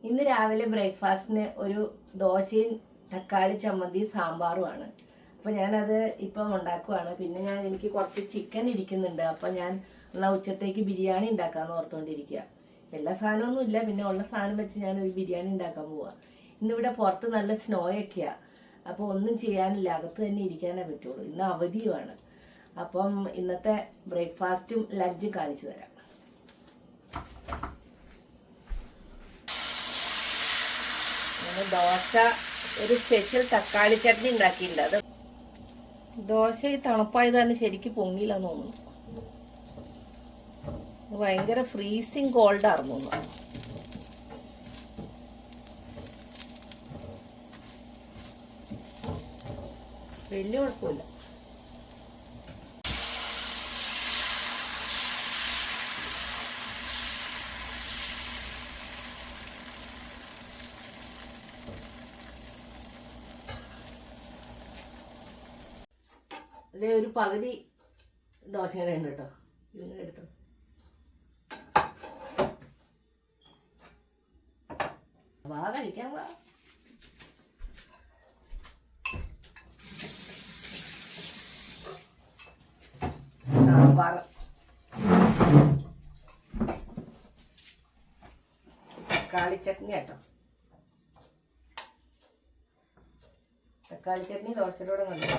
ഇന്ന് രാവിലെ ബ്രേക്ക്ഫാസ്റ്റിന് ഒരു ദോശയും തക്കാളി ചമ്മന്തി സാമ്പാറുമാണ്. അപ്പോൾ ഞാനത് ഇപ്പം ഉണ്ടാക്കുവാണ്. പിന്നെ എനിക്ക് കുറച്ച് ചിക്കൻ ഇരിക്കുന്നുണ്ട്. അപ്പോൾ ഞാൻ എന്നാൽ ഉച്ചത്തേക്ക് ബിരിയാണി ഉണ്ടാക്കാമെന്ന് ഓർത്തുകൊണ്ടിരിക്കുക. എല്ലാ സാധനമൊന്നും ഇല്ല, പിന്നെ ഉള്ള സാധനം വെച്ച് ഞാനൊരു ബിരിയാണി ഉണ്ടാക്കാൻ പോവാ. ഇന്നിവിടെ പുറത്ത് നല്ല സ്നോയൊക്കെയാണ്. അപ്പോൾ ഒന്നും ചെയ്യാനില്ല, അകത്ത് തന്നെ ഇരിക്കാനേ പറ്റുള്ളൂ. ഇന്ന് അവധിയുമാണ്. അപ്പം ഇന്നത്തെ ബ്രേക്ക്ഫാസ്റ്റും ലഞ്ചും കാണിച്ചു തരാം. ദോശ ഒരു സ്പെഷ്യൽ തക്കാളി ചട്നി ഉണ്ടാക്കിയിട്ടുണ്ട്. അത് ദോശ ഈ തണുപ്പായതാണ് ശരിക്കും പൊങ്ങിയില്ലെന്ന് തോന്നുന്നു. ഭയങ്കര ഫ്രീസിങ് കോൾഡായിരുന്നു. വലിയ കുഴപ്പമില്ല. അതേ ഒരു പകുതി ദോശ ഇങ്ങനെ ഉണ്ട് കേട്ടോ. ഇതിങ്ങനെ എടുത്തു. വാ കഴിക്കാൻ വാ. സാമ്പാർ, തക്കാളി ചട്നി കേട്ടോ. തക്കാളി ചട്നി ദോശയുടെ നല്ല.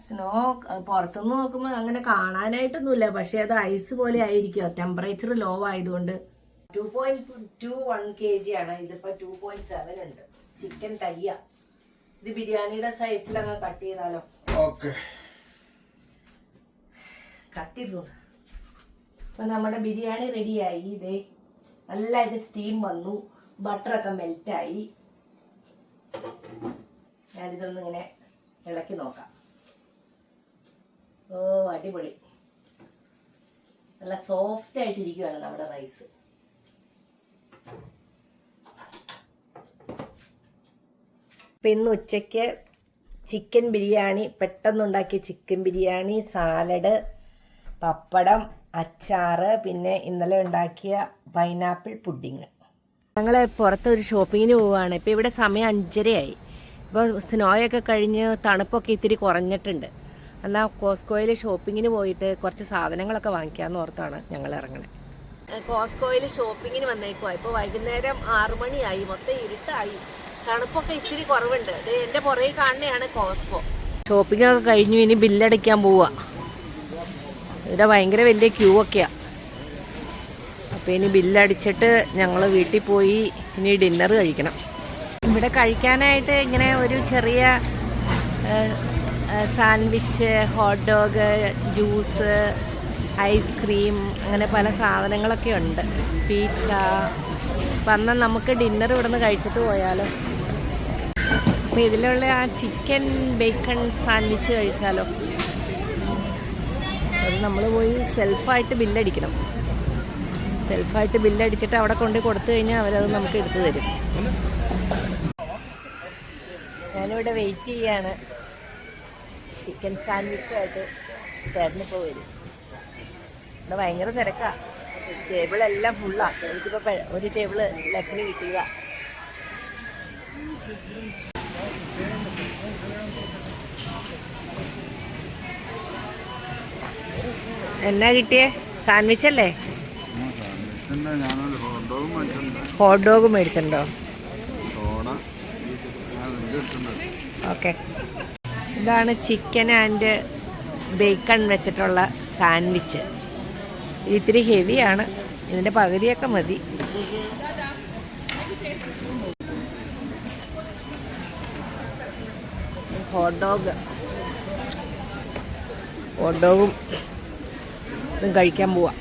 സ്നോ പുറത്തുനിന്ന് നോക്കുമ്പോൾ അങ്ങനെ കാണാനായിട്ടൊന്നുമില്ല, പക്ഷെ അത് ഐസ് പോലെ ആയിരിക്കും. ടെമ്പറേച്ചർ ലോ ആയതുകൊണ്ട്. 2.21 kg ആണ്. ഇതിപ്പോ 2.7 ഉണ്ട്. ചിക്കൻ തയ്യ. ഇത് ബിരിയാണിയുടെ സൈസിൽ അങ്ങ് കട്ട് ചെയ്താലോ? കത്തിട്ടു. അപ്പൊ നമ്മുടെ ബിരിയാണി റെഡിയായി. ഇതേ നല്ലതായിട്ട് സ്റ്റീം വന്നു, ബട്ടറൊക്കെ മെൽറ്റായി. ഞാനിതൊന്ന് ഇങ്ങനെ ഇളക്കി നോക്കാം. ഓ അടിപൊളി, നല്ല സോഫ്റ്റ് ആയിട്ടിരിക്കുകയാണ് നമ്മുടെ റൈസ്. ഇപ്പം ഇന്ന് ഉച്ചയ്ക്ക് ചിക്കൻ ബിരിയാണി, പെട്ടെന്നുണ്ടാക്കിയ ചിക്കൻ ബിരിയാണി, സാലഡ്, പപ്പടം, അച്ചാറ്, പിന്നെ ഇന്നലെ ഉണ്ടാക്കിയ പൈനാപ്പിൾ പുഡിങ്. ഞങ്ങൾ പുറത്തൊരു ഷോപ്പിങ്ങിന് പോവുകയാണ്. ഇപ്പോൾ ഇവിടെ സമയം 5:30 ഇപ്പോൾ സ്നോയൊക്കെ കഴിഞ്ഞ് തണുപ്പൊക്കെ ഇത്തിരി കുറഞ്ഞിട്ടുണ്ട്. എന്നാൽ കോസ്കോയിൽ ഷോപ്പിങ്ങിന് പോയിട്ട് കുറച്ച് സാധനങ്ങളൊക്കെ വാങ്ങിക്കാമെന്ന് ഓർത്താണ് ഞങ്ങൾ ഇറങ്ങണത്. കോസ്കോയിൽ ഷോപ്പിങ്ങിന് വന്നേക്കുവാ. ഇപ്പോൾ വൈകുന്നേരം 6 മണിയായി, മൊത്തം ഇരുട്ടായി. തണുപ്പൊക്കെ ഇത്തിരി കുറവുണ്ട്. അത് എൻ്റെ പുറകെ കാണുന്നതാണ് കോസ്കോ. ഷോപ്പിംഗ് ഒക്കെ കഴിഞ്ഞു, ഇനി ബില്ലടിക്കാൻ പോവുക. ഇവിടെ ഭയങ്കര വലിയ ക്യൂ ഒക്കെയാണ്. അപ്പോൾ ഇനി ബില്ലടിച്ചിട്ട് ഞങ്ങൾ വീട്ടിൽ പോയി ഇനി ഡിന്നർ കഴിക്കണം. ഇവിടെ കഴിക്കാനായിട്ട് ഇങ്ങനെ ഒരു ചെറിയ sandwich, hot dog, juice, ice cream, അങ്ങനെ പല സാധനങ്ങളൊക്കെ ഉണ്ട്. പിസ്സ. അപ്പം എന്നാൽ നമുക്ക് ഡിന്നർ ഇവിടെ നിന്ന് കഴിച്ചിട്ട് പോയാലോ? അപ്പോൾ ഇതിലുള്ള ആ ചിക്കൻ ബേക്കൺ സാൻഡ്വിച്ച് കഴിച്ചാലോ? അത് നമ്മൾ പോയി സെൽഫായിട്ട് ബില്ലടിക്കണം. സെൽഫായിട്ട് ബില്ലടിച്ചിട്ട് അവിടെ കൊണ്ട് കൊടുത്തു കഴിഞ്ഞാൽ അവരത് നമുക്ക് എടുത്തു തരും. ഞാനിവിടെ വെയിറ്റ് ചെയ്യാണ്. ചിക്കൻ സാൻഡ്വിച്ചുമായിട്ട് ചേട്ടനിപ്പോൾ വരും. ഇവിടെ ഭയങ്കര തിരക്കാണ്. ടേബിളെല്ലാം ഫുള്ളാണ്. എനിക്കിപ്പോൾ ഒരു ടേബിള് ലക്കിന് കിട്ടിയതാ. എന്നാ കിട്ടിയേ? സാൻഡ്വിച്ച് അല്ലേ? ഹോട്ട് ഡോഗ് മേടിച്ചിട്ടുണ്ടോ? ഓക്കെ. ഇതാണ് ചിക്കൻ ആൻഡ് ബേക്കൺ വെച്ചിട്ടുള്ള സാൻഡ്വിച്ച്. ഇത്തിരി ഹെവിയാണ്, ഇതിൻ്റെ പകുതിയൊക്കെ മതി. ഹോട്ട് ഡോഗും ഇതും കഴിക്കാൻ പോവാം.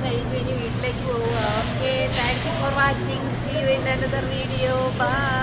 കഴിഞ്ഞു, ഇനി വീട്ടിലേക്ക് പോവുക. Okay, thank you for watching. See you in another video. By.